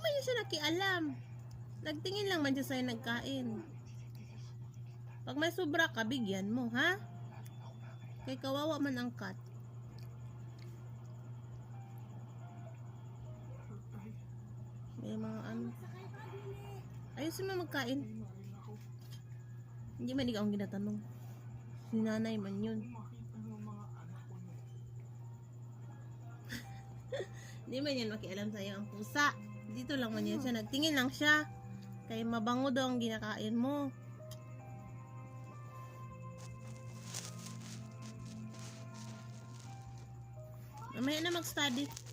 man yun siya nakialam. Nagtingin lang man siya sa'yo nagkain. Pag may sobra ka, bigyan mo, ha? Kay kawawa man ang cat. May mga ano. Ayusin mo magkain. Hindi man ikaw ang ginatanong. Si nanay man yun. Hindi man yan makialam sa'yo ang pusa. Dito lang man yan siya. Nagtingin lang siya. Kaya mabango daw ang ginakain mo. Mamaya na mag-study.